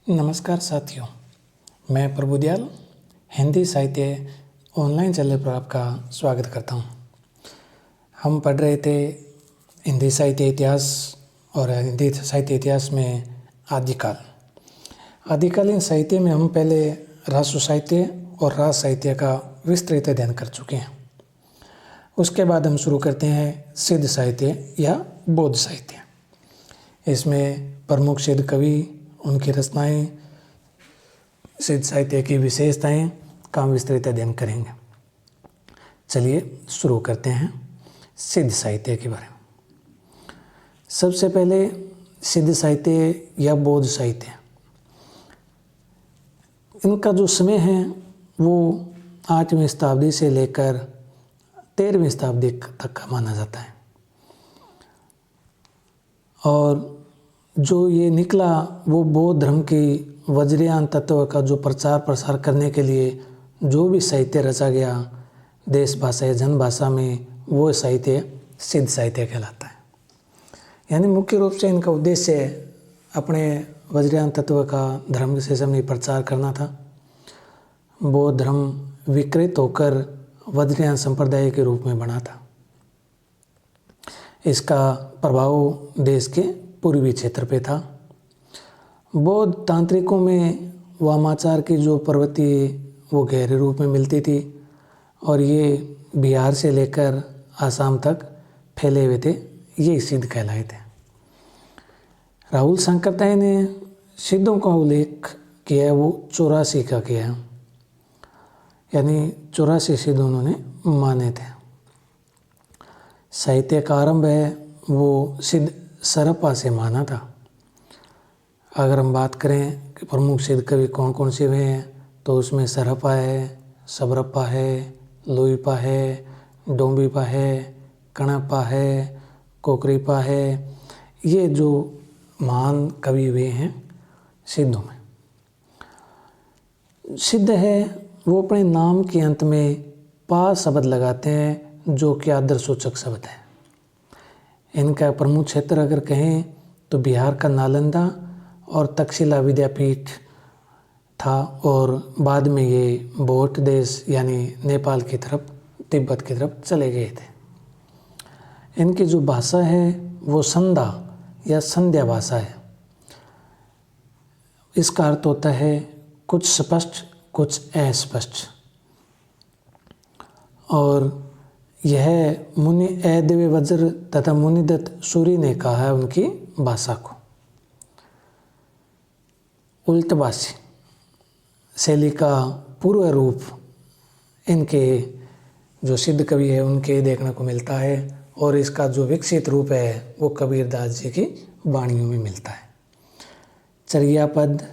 नमस्कार साथियों, मैं प्रभुदयाल हिंदी साहित्य ऑनलाइन चैनल पर आपका स्वागत करता हूं। हम पढ़ रहे थे हिंदी साहित्य इतिहास और हिंदी साहित्य इतिहास में आदिकालीन साहित्य में हम पहले राष्ट्र साहित्य और राज साहित्य का विस्तृत अध्ययन कर चुके हैं। उसके बाद हम शुरू करते हैं सिद्ध साहित्य या बौद्ध साहित्य। इसमें प्रमुख सिद्ध कवि, उनकी रचनाएं, सिद्ध साहित्य की विशेषताएं का विस्तृत अध्ययन करेंगे। चलिए शुरू करते हैं सिद्ध साहित्य के बारे में। सबसे पहले सिद्ध साहित्य या बौद्ध साहित्य, इनका जो समय है वो 8वीं शताब्दी से लेकर 13वीं शताब्दी तक का माना जाता है। और जो ये निकला वो बौद्ध धर्म की वज्रयान तत्व का जो प्रचार प्रसार करने के लिए जो भी साहित्य रचा गया देश भाषा या जन भाषा में, वो साहित्य सिद्ध साहित्य कहलाता है। यानी मुख्य रूप से इनका उद्देश्य अपने वज्रयान तत्व का धर्म के सामने प्रचार करना था। बौद्ध धर्म विकृत होकर वज्रयान संप्रदाय के रूप में बना था। इसका प्रभाव देश के पूर्वी क्षेत्र पे था। बौद्ध तांत्रिकों में वामाचार की जो प्रवृत्ति वो गहरे रूप में मिलती थी और ये बिहार से लेकर आसाम तक फैले हुए थे। ये सिद्ध कहलाए थे। राहुल सांकृत्याय ने सिद्धों का उल्लेख किया है, वो 84 का किया है, यानी 84 सिद्ध उन्होंने माने थे। साहित्य का आरंभ है वो सिद्ध सरप्पा से माना था। अगर हम बात करें कि प्रमुख सिद्ध कवि कौन कौन से हुए हैं तो उसमें सरप्पा है, सबरप्पा है, लोईपा है, डोंबिपा है, कणप्पा है, कोकरीपा है। ये जो महान कवि हुए हैं सिद्धों में। सिद्ध है वो अपने नाम के अंत में पा शब्द लगाते हैं जो कि आदर सूचक शब्द है। इनका प्रमुख क्षेत्र अगर कहें तो बिहार का नालंदा और तक्षशिला विद्यापीठ था, और बाद में ये बौद्ध देश यानी नेपाल की तरफ, तिब्बत की तरफ चले गए थे। इनकी जो भाषा है वो संधा या संध्या भाषा है। इसका अर्थ होता है कुछ स्पष्ट कुछ अस्पष्ट। और यह मुनि अदेव वज्र तथा मुनिदत्त सूरी ने कहा है उनकी भाषा को। उल्टभाषी शैली का पूर्व रूप इनके जो सिद्ध कवि है उनके देखने को मिलता है, और इसका जो विकसित रूप है वो कबीरदास जी की वाणियों में मिलता है। चर्या पद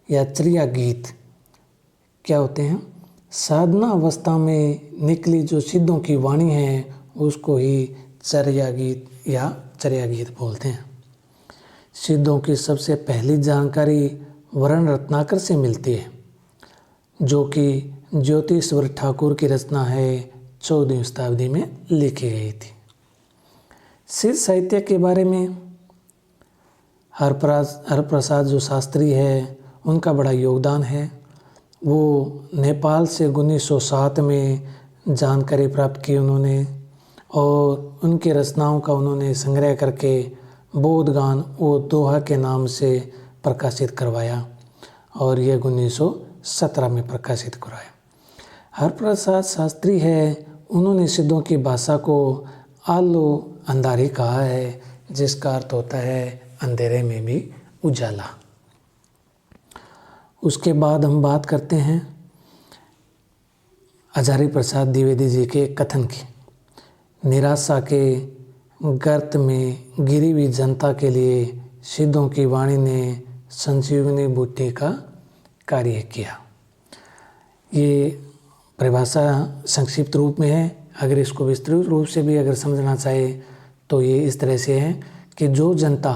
या चर्या गीत क्या होते हैं? साधना अवस्था में निकली जो सिद्धों की वाणी है उसको ही चर्या गीत या चर्या गीत बोलते हैं। सिद्धों की सबसे पहली जानकारी वरण रत्नाकर से मिलती है, जो कि ज्योतिश्वर ठाकुर की रचना है, 14वीं शताब्दी में लिखी गई थी। सिद्ध साहित्य के बारे में हरप्रसाद जो शास्त्री है उनका बड़ा योगदान है। वो नेपाल से 1907 में जानकारी प्राप्त की उन्होंने, और उनकी रचनाओं का उन्होंने संग्रह करके बौद्ध गान वो दोहा के नाम से प्रकाशित करवाया, और ये 1917 में प्रकाशित करवाया। हरप्रसाद शास्त्री है, उन्होंने सिद्धों की भाषा को आलो अंधारी कहा है, जिसका अर्थ होता है अंधेरे में भी उजाला। उसके बाद हम बात करते हैं हजारी प्रसाद द्विवेदी जी के कथन की। निराशा के गर्त में गिरी हुई जनता के लिए सिद्धों की वाणी ने संजीवनी बूटी का कार्य किया। ये परिभाषा संक्षिप्त रूप में है। अगर इसको विस्तृत रूप से भी अगर समझना चाहे तो ये इस तरह से है कि जो जनता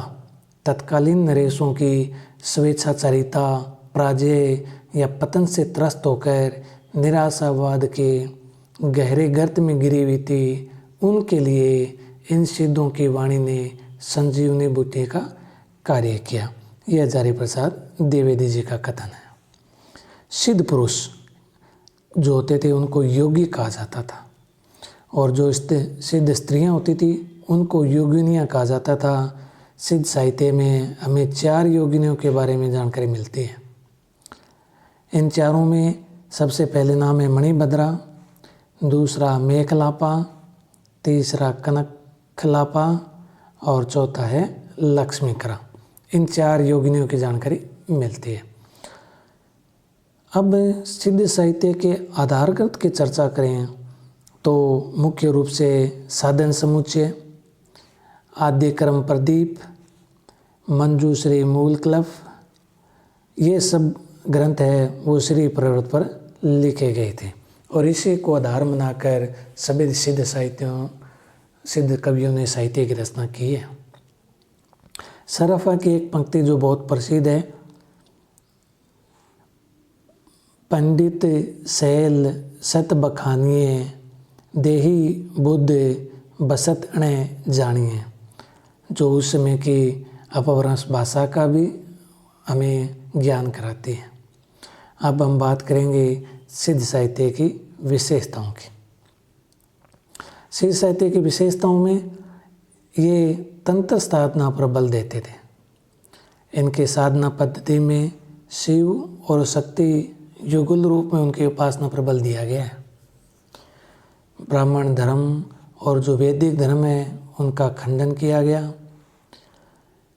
तत्कालीन नरेशों की स्वेच्छाचारिता, पराजय या पतन से त्रस्त होकर निराशावाद के गहरे गर्त में गिरी हुई थी, उनके लिए इन सिद्धों की वाणी ने संजीवनी बूटी का कार्य किया। यह हजारी प्रसाद द्विवेदी जी का कथन है। सिद्ध पुरुष जो होते थे उनको योगी कहा जाता था, और जो सिद्ध स्त्रियां होती थी उनको योगिनियाँ कहा जाता था। सिद्ध साहित्य में हमें 4 योगिनियों के बारे में जानकारी मिलती है। इन चारों में सबसे पहले नाम है मणिभद्रा, दूसरा मेखलापा, तीसरा कनकलापा और चौथा है लक्ष्मीकरा। इन 4 योगिनियों की जानकारी मिलती है। अब सिद्ध साहित्य के आधार ग्रंथ की चर्चा करें तो मुख्य रूप से साधन समुच्चय, आद्य क्रम प्रदीप, मंजूश्री मूल क्लफ, ये सब ग्रंथ है वो श्री प्रवृत्त पर लिखे गए थे, और इसी को आधार बनाकर सभी सिद्ध कवियों ने साहित्य की रचना की है। सराफा की एक पंक्ति जो बहुत प्रसिद्ध है, पंडित शैल सत बखानिए, देही बुद्ध बसत अणे जानिए, जो उस समय की अपभ्रंश भाषा का भी हमें ज्ञान कराती है। अब हम बात करेंगे सिद्ध साहित्य की विशेषताओं की। सिद्ध साहित्य की विशेषताओं में ये तंत्र साधना पर बल देते थे। इनके साधना पद्धति में शिव और शक्ति युगल रूप में उनकी उपासना पर बल दिया गया है। ब्राह्मण धर्म और जो वैदिक धर्म है उनका खंडन किया गया।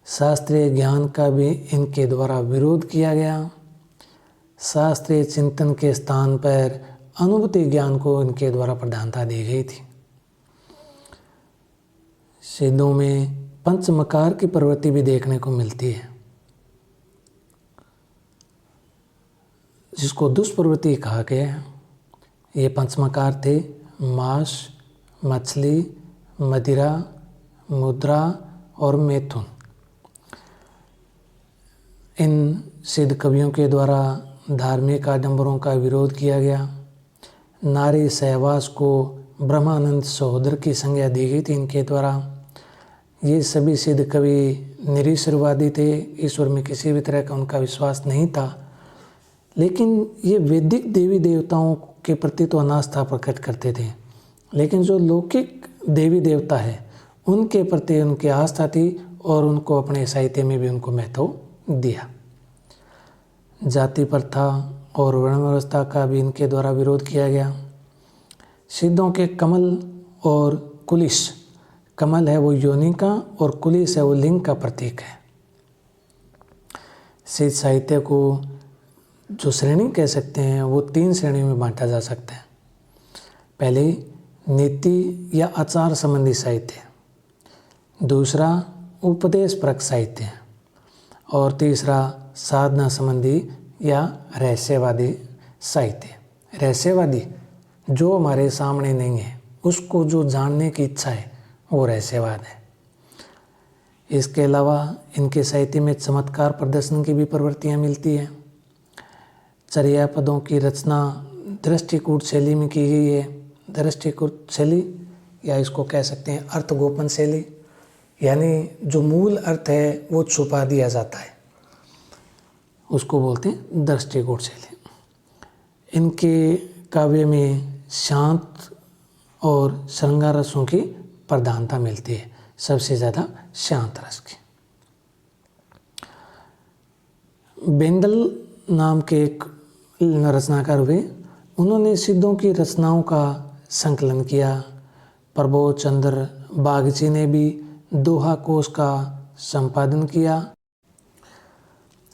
शास्त्रीय ज्ञान का भी इनके द्वारा विरोध किया गया। शास्त्रीय चिंतन के स्थान पर अनुभूति ज्ञान को इनके द्वारा प्रधानता दी गई थी। सिद्धों में पंचमकार की प्रवृत्ति भी देखने को मिलती है, जिसको दुष्प्रवृत्ति कहा गया है। ये पंचमकार थे मांस, मछली, मदिरा, मुद्रा और मैथुन। इन सिद्ध कवियों के द्वारा धार्मिक आडंबरों का विरोध किया गया। नारी सहवास को ब्रह्मानंद सहोदर की संज्ञा दी गई थी इनके द्वारा। ये सभी सिद्ध कवि निरीश्वरवादी थे, ईश्वर में किसी भी तरह का उनका विश्वास नहीं था, लेकिन ये वैदिक देवी देवताओं के प्रति तो अनास्था प्रकट करते थे, लेकिन जो लौकिक देवी देवता है उनके प्रति उनकी आस्था थी और उनको अपने साहित्य में भी उनको महत्व दिया। जाति प्रथा और वर्ण व्यवस्था का भी इनके द्वारा विरोध किया गया। सिद्धों के कमल और कुलिश, कमल है वो योनि का और कुलिश है वो लिंग का प्रतीक है। सिद्ध साहित्य को जो श्रेणी कह सकते हैं वो 3 श्रेणियों में बांटा जा सकता है। पहले नीति या आचार संबंधी साहित्य, दूसरा उपदेशपरक साहित्य और तीसरा साधना संबंधी या रहस्यवादी साहित्य। रहस्यवादी जो हमारे सामने नहीं है, उसको जो जानने की इच्छा है वो रहस्यवाद है। इसके अलावा इनके साहित्य में चमत्कार प्रदर्शन की भी प्रवृत्तियाँ मिलती हैं। चर्या पदों की रचना दृष्टिकूट शैली में की गई है। दृष्टिकूट शैली या इसको कह सकते हैं अर्थगोपन शैली, यानी जो मूल अर्थ है वो छुपा दिया जाता है, उसको बोलते हैं दृष्टिकूट शैली। इनके काव्य में शांत और श्रृंगार रसों की प्रधानता मिलती है, सबसे ज़्यादा शांत रस की। बेंदल नाम के एक रचनाकार हुए, उन्होंने सिद्धों की रचनाओं का संकलन किया। प्रबोध चंद्र बागची ने भी दोहा कोश का संपादन किया।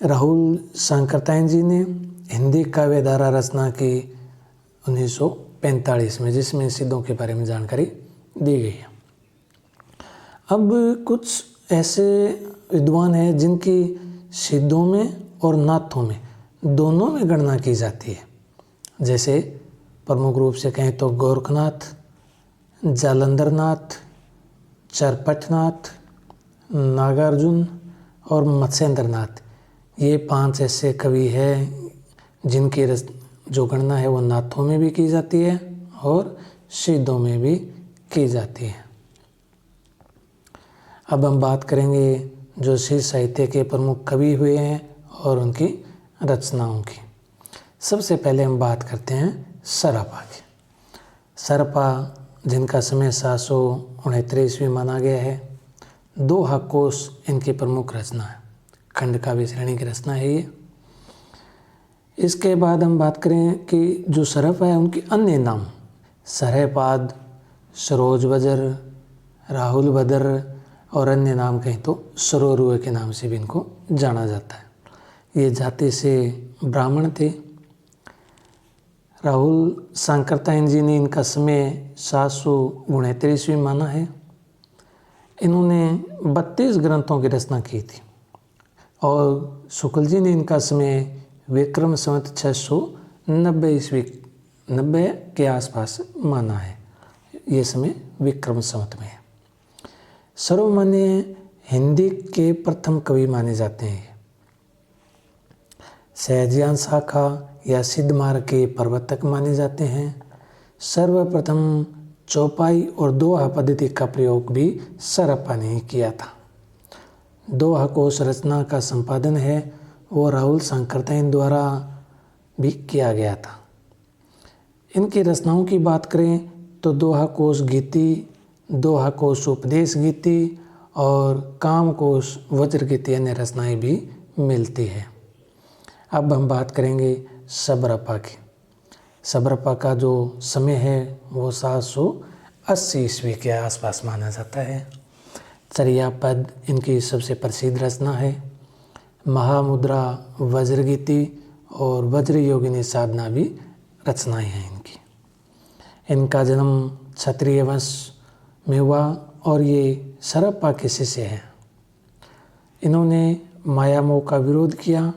राहुल शंकरतायन जी ने हिंदी काव्यधारा रचना की 1945 में, जिसमें सिद्धों के बारे में जानकारी दी गई है। अब कुछ ऐसे विद्वान हैं जिनकी सिद्धों में और नाथों में दोनों में गणना की जाती है। जैसे प्रमुख रूप से कहें तो गोरखनाथ, जालंधरनाथ, चरपटनाथ, नागार्जुन और मत्स्येंद्रनाथ, ये 5 ऐसे कवि हैं जिनकी जो गणना है वो नाथों में भी की जाती है और सिद्धों में भी की जाती है। अब हम बात करेंगे जो सिद्ध साहित्य के प्रमुख कवि हुए हैं और उनकी रचनाओं की। सबसे पहले हम बात करते हैं सरपा की। सरपा जिनका समय 769 ईस्वी माना गया है, दोहा कोश इनकी प्रमुख रचना है, खंड काव्य श्रेणी की रचना है ये। इसके बाद हम बात करें कि जो सरपा है उनके अन्य नाम सरहपाद, सरोज वज्र, राहुल भद्र और अन्य नाम कहें तो सरोरुए के नाम से भी इनको जाना जाता है। ये जाति से ब्राह्मण थे। राहुल सांकृत्यायन जी ने इनका समय 769 ईस्वी माना है। इन्होंने 32 ग्रंथों की रचना की थी और शुक्ल जी ने इनका समय विक्रम संवत 690 ईस्वी 90 के आसपास माना है। ये समय विक्रम संवत में है। सर्वमान्य हिंदी के प्रथम कवि माने जाते हैं। सहजयान शाखा या सिद्ध मार्ग के प्रवर्तक माने जाते हैं। सर्वप्रथम चौपाई और दोहा पद्धति का प्रयोग भी सरपा ने ही किया था। दोहा कोश रचना का संपादन है वो राहुल सांकृत्यायन द्वारा भी किया गया था। इनकी रचनाओं की बात करें तो दोहा कोश गीति, दोहा कोश उपदेश गीति और काम कोश वज्र गीति अन्य रचनाएँ भी मिलती है। अब हम बात करेंगे सबरपा की। सबरपा का जो समय है वो 780 ईस्वी के आसपास माना जाता है। चर्या पद इनकी सबसे प्रसिद्ध रचना है। महामुद्रा, वज्र गीति और वज्र योगिनी साधना भी रचनाएँ हैं इनकी। इनका जन्म क्षत्रिय वंश में हुआ और ये सरपा के शिष्य हैं। इन्होंने माया मोह का विरोध किया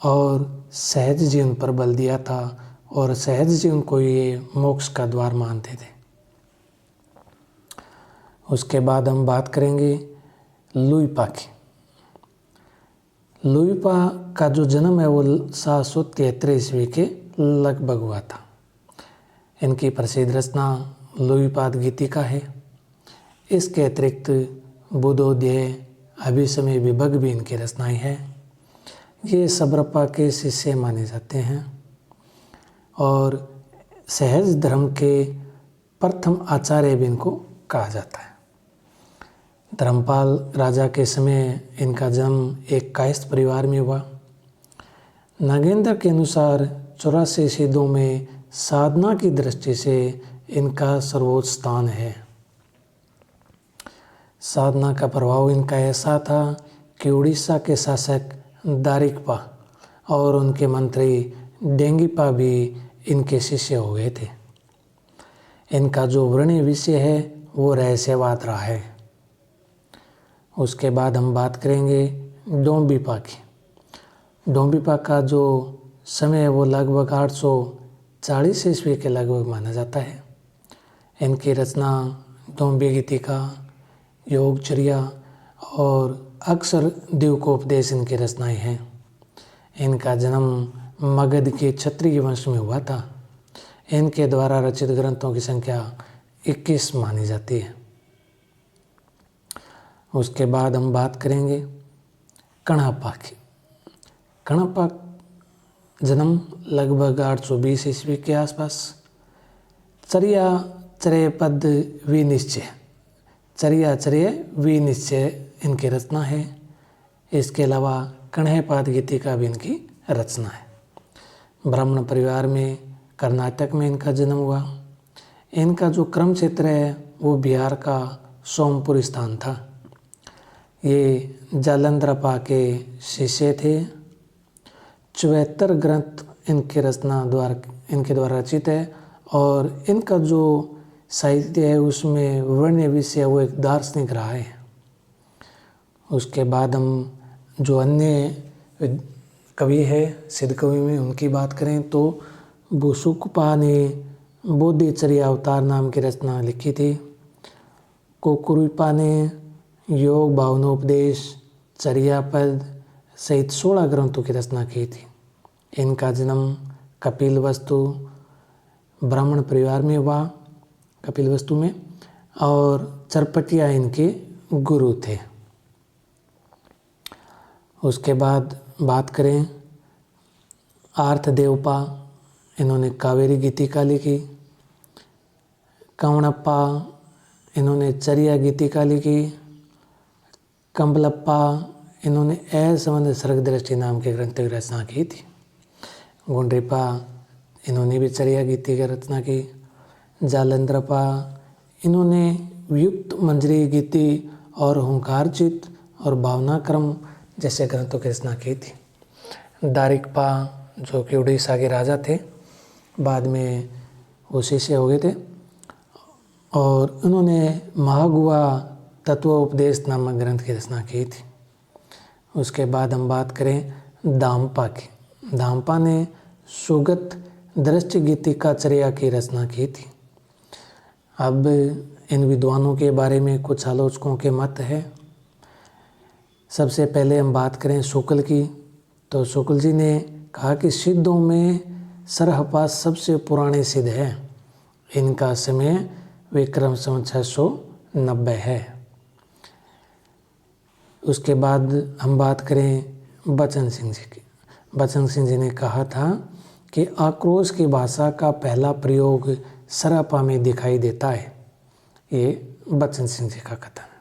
और सहज जीवन पर बल दिया था और सहज जीवन को ये मोक्ष का द्वार मानते थे। उसके बाद हम बात करेंगे लुइपा की। लुइपा का जो जन्म है वो 773 ईस्वी के लगभग हुआ था। इनकी प्रसिद्ध रचना लुइपाद गीतिका है। इसके अतिरिक्त बुद्धोदय, अभिसमय, विभग भी इनकी रचनाएँ हैं। ये सबरपा के शिष्य माने जाते हैं और सहज धर्म के प्रथम आचार्य भी इनको कहा जाता है। धर्मपाल राजा के समय इनका जन्म एक कायस्थ परिवार में हुआ। नागेंद्र के अनुसार 84 सिद्धों में साधना की दृष्टि से इनका सर्वोच्च स्थान है। साधना का प्रभाव इनका ऐसा था कि उड़ीसा के शासक दारिकपा और उनके मंत्री डेंगीपा भी इनके शिष्य हो गए थे। इनका जो वर्णीय विषय है वो रहस्यवाद रहा है। उसके बाद हम बात करेंगे डोंबिपा की। डोंबिपा का जो समय है वो लगभग 840 ईस्वी के लगभग माना जाता है। इनकी रचना डोंबी गीतिका, योगचर्या और अक्सर द्विकोपदेश इनकी रचनाएँ हैं। इनका जन्म मगध के क्षत्रिय वंश में हुआ था। इनके द्वारा रचित ग्रंथों की संख्या 21 मानी जाती है। उसके बाद हम बात करेंगे कणप्पा की। कणप्पा जन्म लगभग 820 ईस्वी के आसपास। चर्या चर्य पद विनिश्चय, चर्या चर्य विनिश्चय इनकी रचना है। इसके अलावा कण्हपाद गीतिका भी इनकी रचना है। ब्राह्मण परिवार में कर्नाटक में इनका जन्म हुआ। इनका जो क्रम क्षेत्र है वो बिहार का सोमपुर स्थान था। ये जालंधरपा के शिष्य थे। 74 ग्रंथ इनके द्वारा रचित है और इनका जो साहित्य है उसमें वर्ण्य विषय वो एक दार्शनिक रहा है। उसके बाद हम जो अन्य कवि है सिद्ध कवि में उनकी बात करें तो बुसुकपा ने बोधिचर्या अवतार नाम की रचना लिखी थी। कोकुरुपा ने योग भावनोपदेश, चर्यापद सहित 16 ग्रंथों की रचना की थी। इनका जन्म कपिलवस्तु ब्राह्मण परिवार में हुआ, कपिलवस्तु में, और चरपटिया इनके गुरु थे। उसके बाद बात करें आर्थ देवपा, इन्होंने कावेरी गीतिका लिखी। कवणप्पा, इन्होंने चरिया गीतिका लिखी। कंबलप्पा, इन्होंने असंबंध सर्ग दृष्टि नाम के ग्रंथ की रचना की थी। गुंड्रिपा, इन्होंने भी चरिया गीति की रचना की। जालंधरपा, इन्होंने युक्त मंजरी गीति और हुंकारचित और भावनाक्रम जैसे ग्रंथों की रचना की थी। दारिकपा, जो कि उड़ीसा के राजा थे, बाद में वो शिष्य हो गए थे, और उन्होंने महागुआ तत्वोपदेश नामक ग्रंथ की रचना की थी। उसके बाद हम बात करें दामपा की। दामपा ने सुगत दृष्टि गीतिका चर्या की रचना की थी। अब इन विद्वानों के बारे में कुछ आलोचकों के मत है। सबसे पहले हम बात करें शुक्ल की, तो शुक्ल जी ने कहा कि सिद्धों में सरहपा सबसे पुराने सिद्ध है। इनका समय विक्रम संवत 690 है। उसके बाद हम बात करें बचन सिंह जी की। बचन सिंह जी ने कहा था कि आक्रोश की भाषा का पहला प्रयोग सरहपा में दिखाई देता है। ये बचन सिंह जी का कथन है।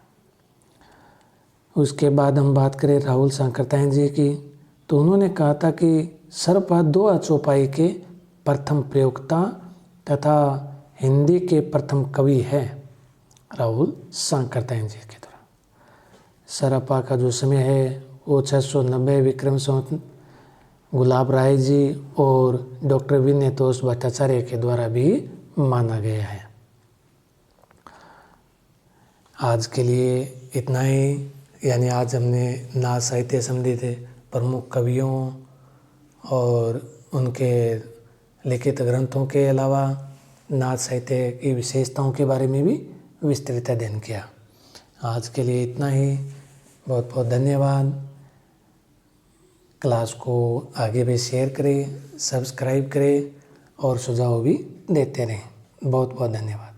उसके बाद हम बात करें राहुल सांकृत्यायन जी की, तो उन्होंने कहा था कि सरहपा 2 चौपाई के प्रथम प्रयोक्ता तथा हिंदी के प्रथम कवि है, राहुल सांकृत्यायन जी के द्वारा। सरहपा का जो समय है वो 690 विक्रम संवत गुलाब राय जी और डॉक्टर विनयतोष भट्टाचार्य के द्वारा भी माना गया है। आज के लिए इतना ही, यानी आज हमने नाथ साहित्य संबंधित प्रमुख कवियों और उनके लिखित ग्रंथों के अलावा नाथ साहित्य की विशेषताओं के बारे में भी विस्तृत अध्ययन किया। आज के लिए इतना ही। बहुत बहुत धन्यवाद। क्लास को आगे भी शेयर करें, सब्सक्राइब करें और सुझाव भी देते रहें। बहुत बहुत धन्यवाद।